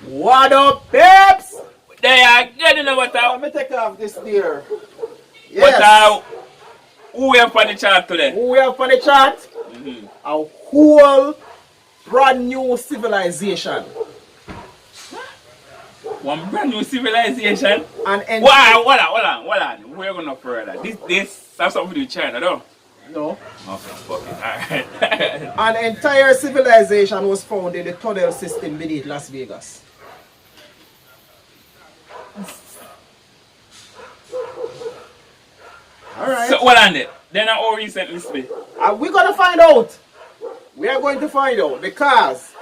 What up, peeps? They are getting over Let to. me take off this there. But Yes. who we have for the chat today? Who we have for the chat? A whole brand new civilization. One brand new civilization. And Hold on. We're gonna further. This has something to do with China, though. no. Okay, fuck it. Alright. An entire civilization was found in the tunnel system beneath Las Vegas. Alright. So hold on there. Then how recently speak? We're gonna find out. We are going to find out because,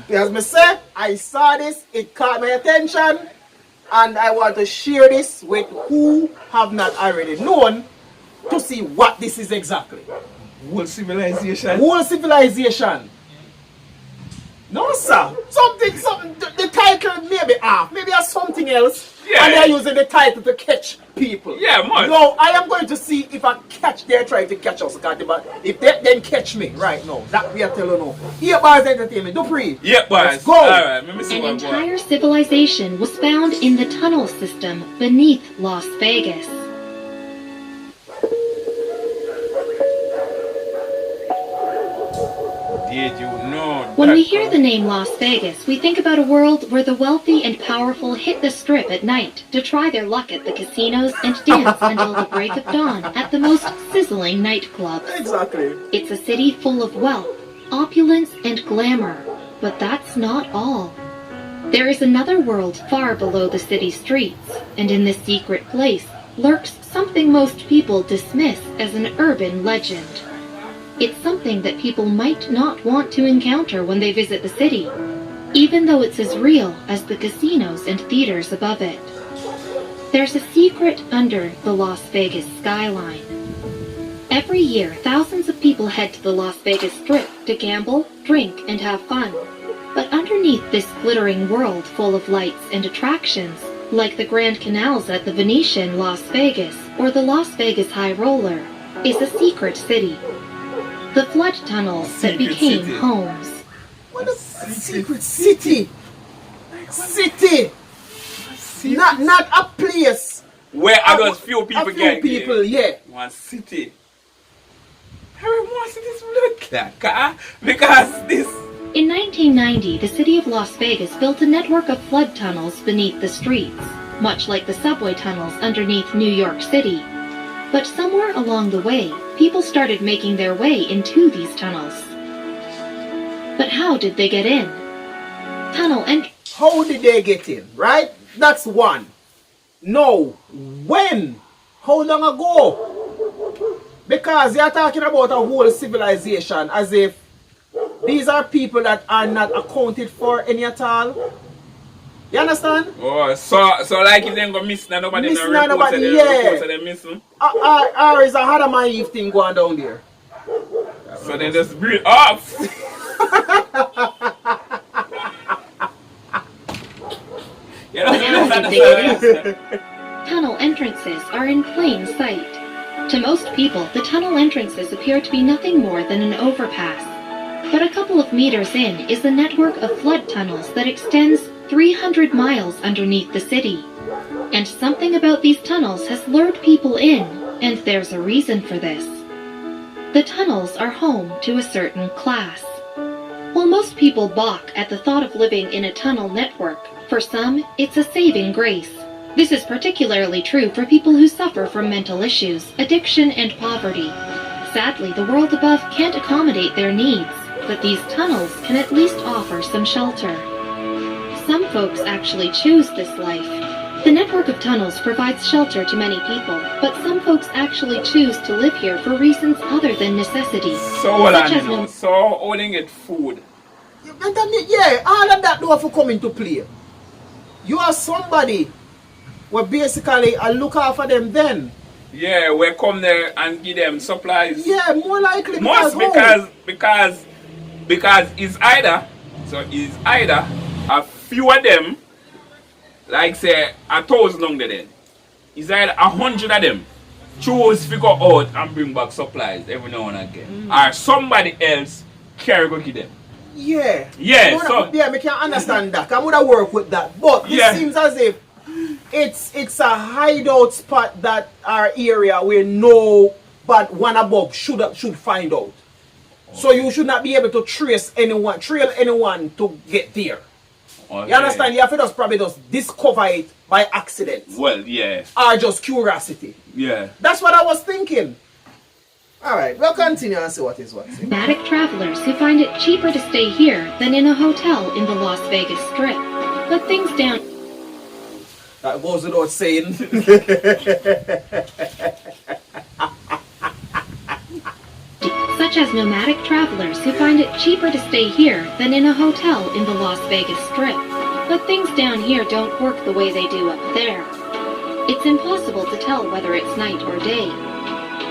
as me say, I saw this, it caught my attention, and I want to share this with who have not already known to see what this is exactly. Whole civilization. Whole civilization. No, sir. Something, the title may be off. Maybe it's something else. Yeah. And they're using the title to catch people. Yeah, man. No, I am going to see if I catch, they're trying to catch us. But if they then catch me right now, that we are telling you. Here, Bars Entertainment, Dupree. Yeah, boys. Let's go. Alright, let me see An what entire civilization was found in the tunnel system beneath Las Vegas. Did you know When that we hear the name Las Vegas, we think about a world where the wealthy and powerful hit the strip at night to try their luck at the casinos and dance until the break of dawn at the most sizzling nightclubs. Exactly. It's a city full of wealth, opulence, and glamour. But that's not all. There is another world far below the city streets, and in this secret place lurks something most people dismiss as an urban legend. It's something that people might not want to encounter when they visit the city, even though it's as real as the casinos and theaters above it. There's a secret under the Las Vegas skyline. Every year, thousands of people head to the Las Vegas Strip to gamble, drink, and have fun. But underneath this glittering world full of lights and attractions, like the Grand Canals at the Venetian Las Vegas or the Las Vegas High Roller, is a secret city. The flood tunnels that Secret became city. homes. What a secret city. City. Not a place. Where are those few people A few get people, yeah. One city. How much this look like? Because this. In 1990, the city of Las Vegas built a network of flood tunnels beneath the streets, much like the subway tunnels underneath New York City. But somewhere along the way, people started making their way into these tunnels. But how did they get in? Tunnel and How did they get in, right? That's one. No. When? How long ago? Because you're talking about a whole civilization as if these are people that are not accounted for any at all. You understand? Oh, so like if they go missing and nobody Missing know and reports nobody, of yeah. them, reports of them missing. Or is a Adam and Eve thing going down there? So they just breathe up. You know, Now that's they get tunnel entrances are in plain sight. To most people, the tunnel entrances appear to be nothing more than an overpass. But a couple of meters in is a network of flood tunnels that extends 300 miles underneath the city. And something about these tunnels has lured people in, and there's a reason for this. The tunnels are home to a certain class. While most people balk at the thought of living in a tunnel network, for some, it's a saving grace. This is particularly true for people who suffer from mental issues, addiction, and poverty. Sadly, the world above can't accommodate their needs, but these tunnels can at least offer some shelter. Some folks actually choose this life. The network of tunnels provides shelter to many people, but some folks actually choose to live here for reasons other than necessity, So hold such on, as you know. no So how they get food? Yeah, all of that do have to come into play. You are somebody where basically I look after them then. Yeah, we come there and give them supplies. Yeah, more likely Most how? because it's either a few of them, like say 1,000 under them. It's either 100 of them choose figure out and bring back supplies every now and again. Or somebody else carry go give them. Yeah. Yeah, Yeah, me can understand that. I would have worked with that. But it Yeah. seems as if it's a hideout spot that our area where no but one above should find out. So you should not be able to trail anyone to get there. Okay. You understand? You have to probably just discover it by accident. Well, yeah. Or just curiosity. Yeah. That's what I was thinking. Alright, we'll continue and see what is what. Nomadic travelers who find it cheaper to stay here than in a hotel in the Las Vegas Strip. But things down That goes without saying. such as nomadic travelers who find it cheaper to stay here than in a hotel in the Las Vegas Strip. But things down here don't work the way they do up there. It's impossible to tell whether it's night or day.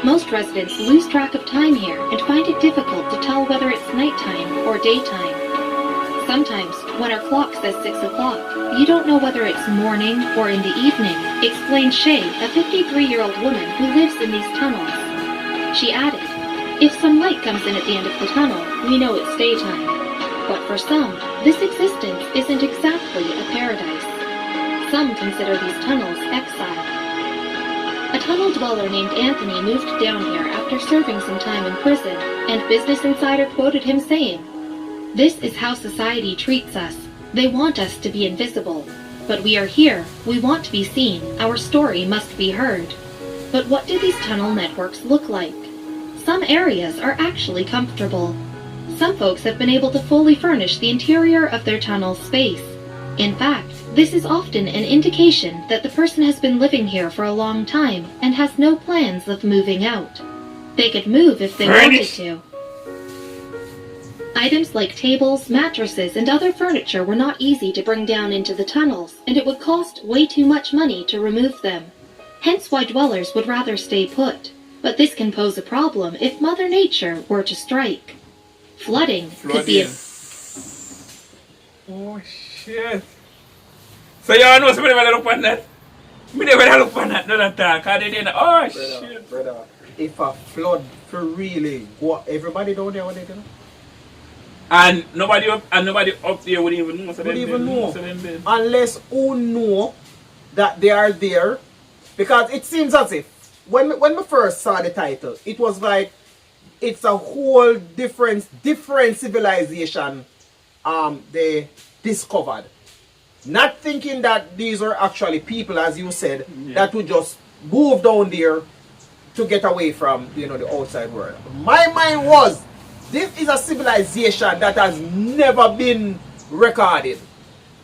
Most residents lose track of time here and find it difficult to tell whether it's nighttime or daytime. Sometimes, when our clock says 6 o'clock, you don't know whether it's morning or in the evening, explained Shay, a 53-year-old woman who lives in these tunnels. She added, if some light comes in at the end of the tunnel, we know it's daytime. But for some, this existence isn't exactly a paradise. Some consider these tunnels exile. A tunnel dweller named Anthony moved down here after serving some time in prison, and Business Insider quoted him saying, "This is how society treats us. They want us to be invisible. But we are here, we want to be seen, our story must be heard." But what do these tunnel networks look like? Some areas are actually comfortable. Some folks have been able to fully furnish the interior of their tunnel space. In fact, this is often an indication that the person has been living here for a long time and has no plans of moving out. They could move if they wanted to. Items like tables, mattresses, and other furniture were not easy to bring down into the tunnels, and it would cost way too much money to remove them. Hence why dwellers would rather stay put. But this can pose a problem if Mother Nature were to strike. Flooding could be a... Oh, shit. So you all know somebody never look on that? Me never look on that, none of that. Cause they didn't, oh, shit. Brother, if a flood for really go, everybody down there, what they do? And nobody up there would even know. So Would even know. So then, Unless who know that they are there. Because it seems as if, when we first saw the title, it was like, it's a whole different civilization they discovered. Not thinking that these are actually people, as you said, that would just move down there to get away from, the outside world. My mind was, this is a civilization that has never been recorded.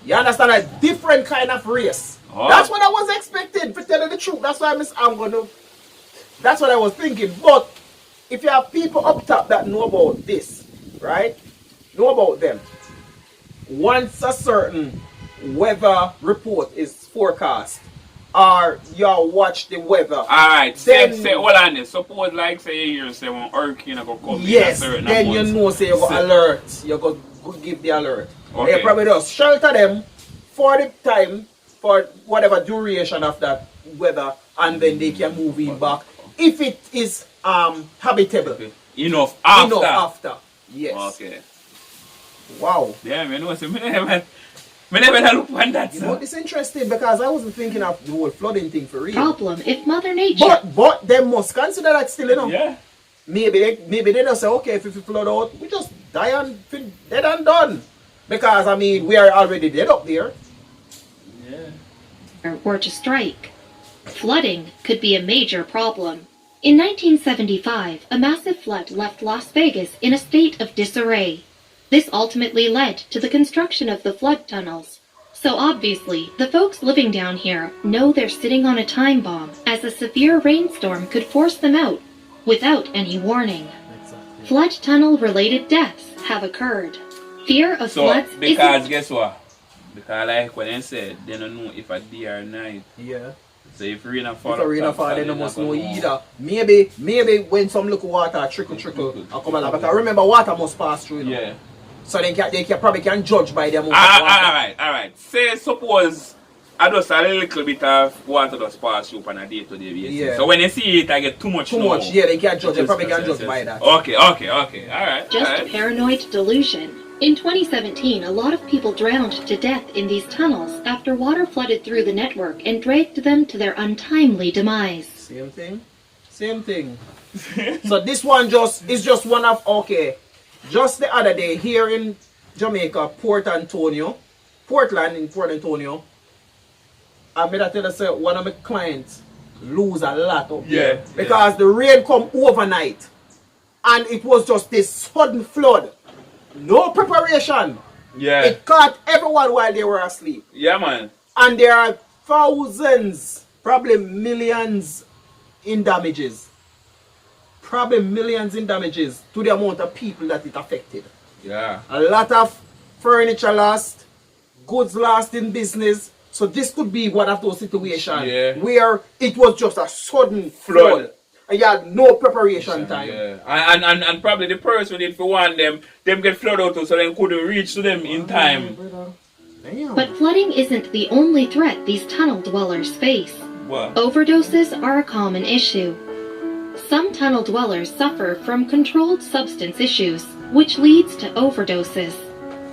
You understand? A different kind of race. Oh. That's what I was expecting, to tell you the truth. That's why that's what I was thinking. But if you have people up top that know about this, right? Know about them. Once a certain weather report is forecast, or you watch the weather. Alright, say hold on this. Suppose like say you hear say one hurricane go come in a certain then amount. You know say you go alert. You go give the alert. Okay. You probably just shelter them for the time, for whatever duration of that weather, and then they can move in back. If it is habitable. Okay. Enough after. Yes. Okay. Wow. Yeah, me know say me never look on that. You know, it's interesting because I wasn't thinking of the whole flooding thing for real. problem if Mother Nature... But they must consider that still, Yeah. Maybe they just say, okay, if we flood out, we just die and dead and done. Because, I mean, we are already dead up there. Yeah. ...were to strike. Flooding could be a major problem. In 1975, a massive flood left Las Vegas in a state of disarray. This ultimately led to the construction of the flood tunnels. So obviously, the folks living down here know they're sitting on a time bomb, as a severe rainstorm could force them out without any warning. Exactly. Flood tunnel-related deaths have occurred. Fear of floods because guess what? Because like what they said, they don't know if a day or night. Yeah. So if rain fall, they don't must know either. Maybe when some look water trickle and come along. Because remember, water must pass through. Yeah. So they probably can judge by the amount of water. Alright. Say suppose I just a little bit of water just pass through on a day-to-day basis. Yeah. So when they see it, I get too much. Yeah, they can't judge. They probably can't judge by that. Okay. Alright. Just paranoid delusion. In 2017, a lot of people drowned to death in these tunnels after water flooded through the network and dragged them to their untimely demise. Same thing. Same thing. So this one is just one of, okay, just the other day here in Jamaica, Portland in Port Antonio, I made a tell us one of my clients lose a lot up there because the rain come overnight and it was just this sudden flood. No preparation. Yeah. It caught everyone while they were asleep. Yeah, man. And there are thousands, probably millions in damages. Probably millions in damages to the amount of people that it affected. Yeah. A lot of furniture lost, goods lost in business. So this could be one of those situations where it was just a sudden flood. And you had no preparation time. Yeah. And probably the person did for one them get flooded out too, so they couldn't reach to them in time. But flooding isn't the only threat these tunnel dwellers face. What? Overdoses are a common issue. Some tunnel dwellers suffer from controlled substance issues, which leads to overdoses.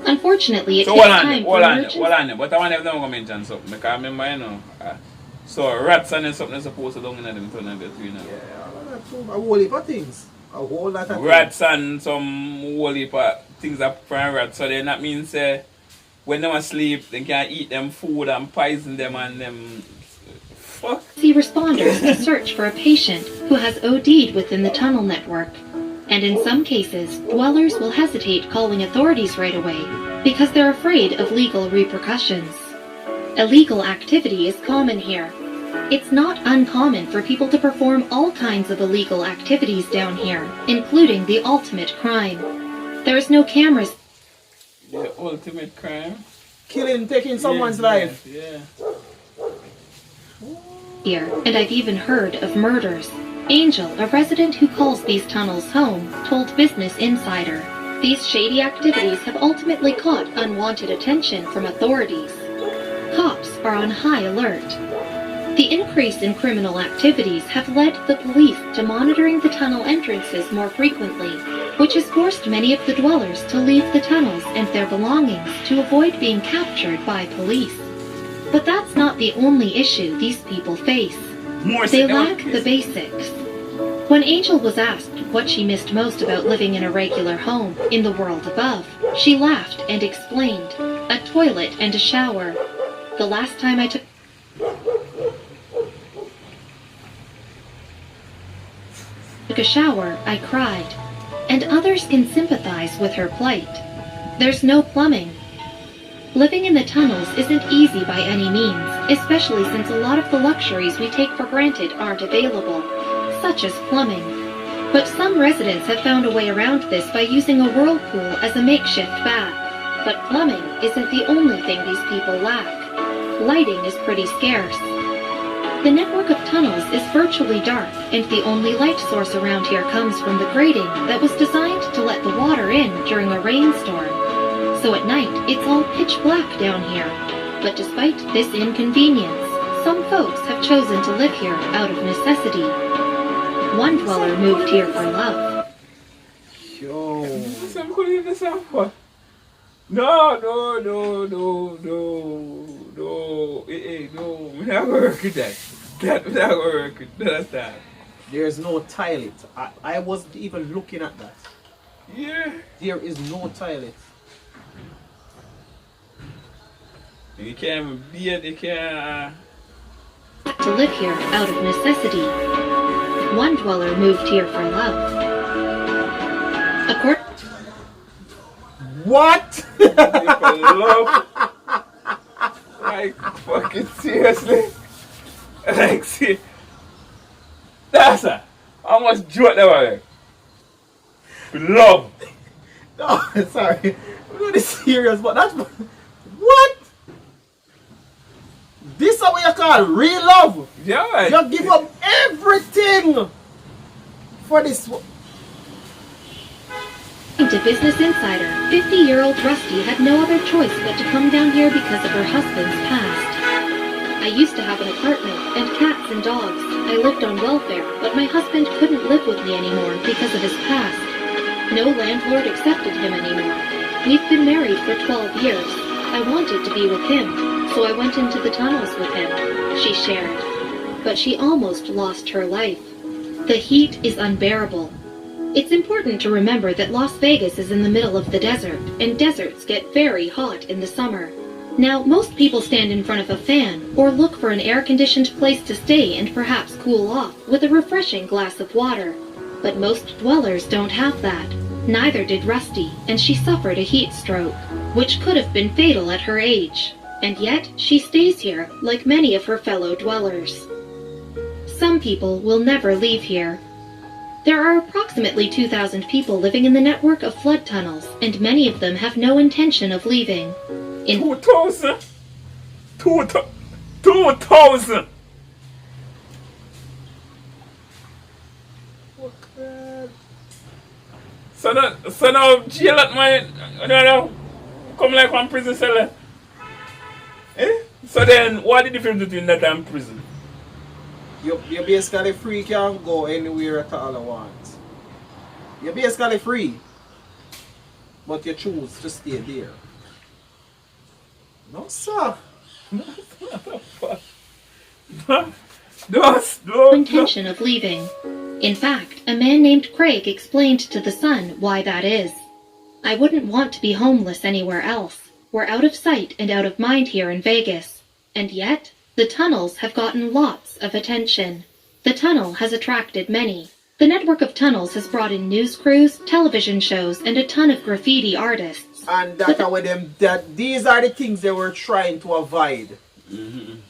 Unfortunately, it So takes time for hold emergency. on. But I want to never mention something because I remember, you know, so rats and something supposed to go in them tunnel there too, you know. Yeah, a whole heap of things. A whole lot of Rats things. and some whole heap of things that from rats. So then that means when they asleep, they can eat them food and poison them and them. Fuck. See responders to search for a patient who has OD'd within the tunnel network. And in some cases, dwellers will hesitate calling authorities right away because they're afraid of legal repercussions. Illegal activity is common here. It's not uncommon for people to perform all kinds of illegal activities down here, including the ultimate crime. There is no cameras. The ultimate crime? Killing, taking someone's life. Yeah. Here, and I've even heard of murders. Angel, a resident who calls these tunnels home, told Business Insider, these shady activities have ultimately caught unwanted attention from authorities. Cops are on high alert. The increase in criminal activities have led the police to monitoring the tunnel entrances more frequently, which has forced many of the dwellers to leave the tunnels and their belongings to avoid being captured by police. But that's not the only issue these people face. They lack the basics. When Angel was asked what she missed most about living in a regular home in the world above, she laughed and explained, a toilet and a shower. The last time I took a shower, I cried. And others can sympathize with her plight. There's no plumbing. Living in the tunnels isn't easy by any means, especially since a lot of the luxuries we take for granted aren't available, such as plumbing. But some residents have found a way around this by using a whirlpool as a makeshift bath. But plumbing isn't the only thing these people lack. Lighting is pretty scarce. The network of tunnels is virtually dark, and the only light source around here comes from the grating that was designed to let the water in during a rainstorm. So at night, it's all pitch black down here. But despite this inconvenience, some folks have chosen to live here out of necessity. One dweller moved here for love. Yo. No. We're not gonna work with that. We're not gonna work with that. There's no toilet. I wasn't even looking at that. Yeah. There is no toilet. You can't even beard, you can't. To live here out of necessity. One dweller moved here for love. What? Love? Like, fucking seriously? Like, see? That's a. How much joke that was? Love. Oh, sorry. I'm really serious, but that's what? This is what you call real love. Yeah. You give up everything for this. To Business Insider, 50-year-old Rusty had no other choice but to come down here because of her husband's past. I used to have an apartment and cats and dogs. I lived on welfare, but my husband couldn't live with me anymore because of his past. No landlord accepted him anymore. We've been married for 12 years. I wanted to be with him, so I went into the tunnels with him, she shared. But she almost lost her life. The heat is unbearable. It's important to remember that Las Vegas is in the middle of the desert, and deserts get very hot in the summer. Now, most people stand in front of a fan or look for an air-conditioned place to stay and perhaps cool off with a refreshing glass of water. But most dwellers don't have that. Neither did Rusty, and she suffered a heat stroke, which could have been fatal at her age. And yet, she stays here, like many of her fellow dwellers. Some people will never leave here. There are approximately 2,000 people living in the network of flood tunnels, and many of them have no intention of leaving. 2,000? 2,000! So now jail at my, come like one prison cell. Eh? So then, what the difference between that and prison? You're basically free, you can go anywhere at all you want. You're basically free, but you choose to stay there. No, sir. No intention of leaving. In fact, a man named Craig explained to The Sun why that is. I wouldn't want to be homeless anywhere else. We're out of sight and out of mind here in Vegas. And yet, the tunnels have gotten lots of attention. The tunnel has attracted many. The network of tunnels has brought in news crews, television shows, and a ton of graffiti artists. And these are the things they were trying to avoid. Mm-hmm.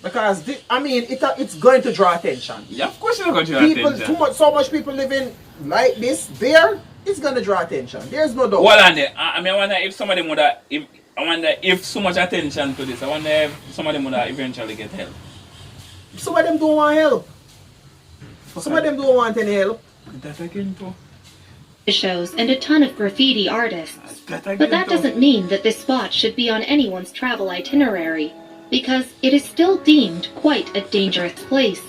Because it's going to draw attention. Yeah, of course it's going to draw attention. So much people living like this there, it's going to draw attention. There's no doubt. Well, I wonder if some of them would have, if so much attention to this, I wonder if some of them would have eventually get help. Some of them don't want help. Some of them don't want any help. That again too. Shows and a ton of graffiti artists. But that doesn't mean that this spot should be on anyone's travel itinerary, because it is still deemed quite a dangerous place.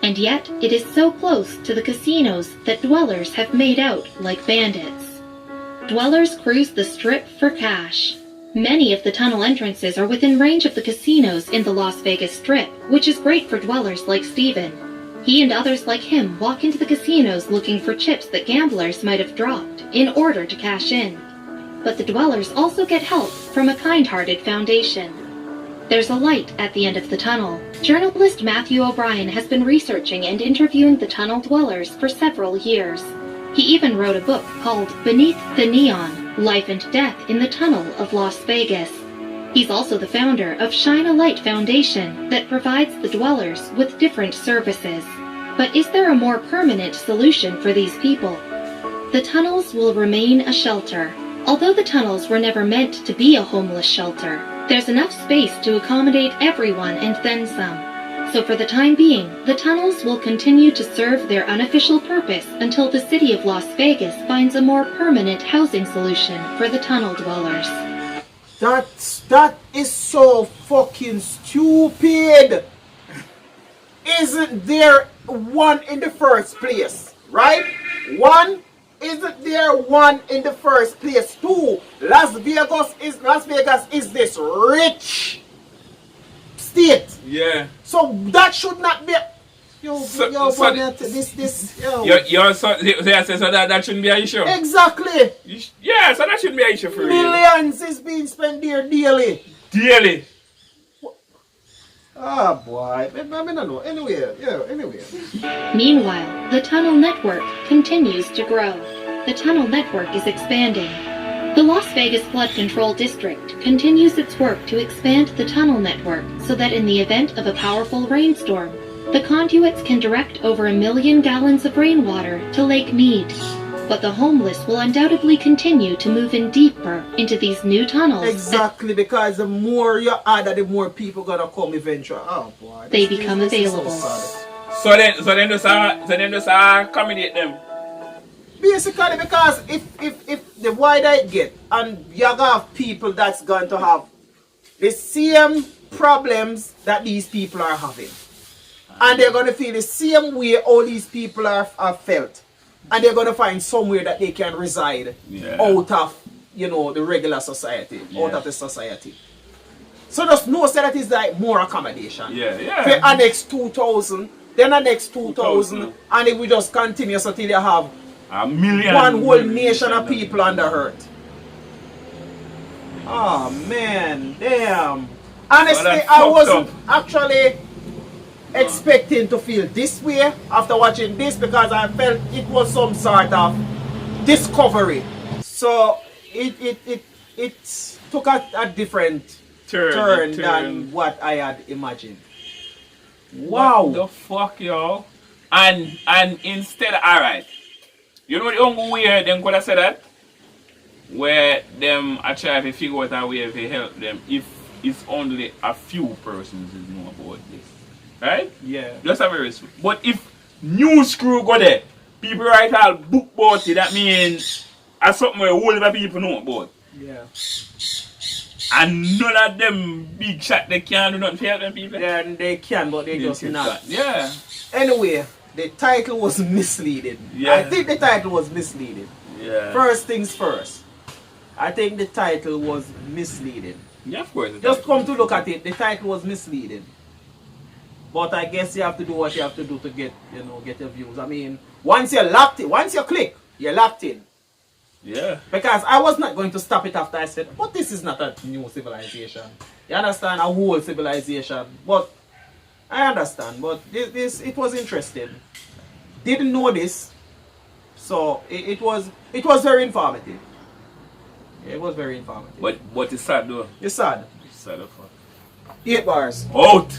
And yet, it is so close to the casinos that dwellers have made out like bandits. Dwellers cruise the Strip for cash. Many of the tunnel entrances are within range of the casinos in the Las Vegas Strip, which is great for dwellers like Steven. He and others like him walk into the casinos looking for chips that gamblers might have dropped in order to cash in. But the dwellers also get help from a kind-hearted foundation. There's a light at the end of the tunnel. Journalist Matthew O'Brien has been researching and interviewing the tunnel dwellers for several years. He even wrote a book called Beneath the Neon: Life and Death in the Tunnel of Las Vegas. He's also the founder of Shine a Light Foundation that provides the dwellers with different services. But is there a more permanent solution for these people? The tunnels will remain a shelter. Although the tunnels were never meant to be a homeless shelter, there's enough space to accommodate everyone and then some. So for the time being, the tunnels will continue to serve their unofficial purpose until the city of Las Vegas finds a more permanent housing solution for the tunnel dwellers. That is so fucking stupid. Isn't there one in the first place, right? One, isn't there one in the first place? Two, Las Vegas is this rich state. Yeah. So that should not be. So that shouldn't be an issue. Exactly. Yeah, so that shouldn't be an issue for you. Millions is being spent there daily. Daily. Ah, boy. I don't know. Anyway. Meanwhile, the tunnel network continues to grow. The tunnel network is expanding. The Las Vegas Flood Control District continues its work to expand the tunnel network so that in the event of a powerful rainstorm, the conduits can direct over 1 million gallons of rainwater to Lake Mead. But the homeless will undoubtedly continue to move in deeper into these new tunnels. Exactly, because the more you add, the more people gonna come eventually. Oh boy. They become available. So then just accommodate them. Basically, because if the wider it get, and you have people that's going to have the same problems that these people are having, and they're going to feel the same way all these people are felt, and they're going to find somewhere that they can reside out of you know, the regular society, Yeah. out of the society. So just know say that is like more accommodation. Yeah, yeah. For annex 2,000, then annex 2,000, 2,000. and it will just continue so till you have A million. one whole nation of people on the earth. Oh man, damn. Honestly, that's I fucked wasn't up. actually expecting to feel this way after watching this because I felt it was some sort of discovery. So it took a different turn than what I had imagined. Wow. What the fuck, yo? And instead, alright. You know the only way them could have said that? Where them are trying to figure out a way to help them if it's only a few persons who know about this. Right? Yeah. Just a very small. But if news crew go there, people write all book about it, that means that's something where a whole lot of people know about. Yeah. And none of them big shot they can't do nothing for help them people. Then they can, but they just not. Yeah. Anyway, the title was misleading. Yeah. I think the title was misleading. Yeah. First things first. I think the title was misleading. Yeah, of course. Just come to look at it, the title was misleading. But I guess you have to do what you have to do to get, you know, get your views. I mean, once you're locked in, once you click, you're locked in. Yeah. Because I was not going to stop it after I said, but this is not a new civilization. You understand? A whole civilization. But I understand. But this it was interesting. Didn't know this. So it was very informative. It was very informative. But it's sad though. It's sad. It's sad as fuck. 8 bars. Out!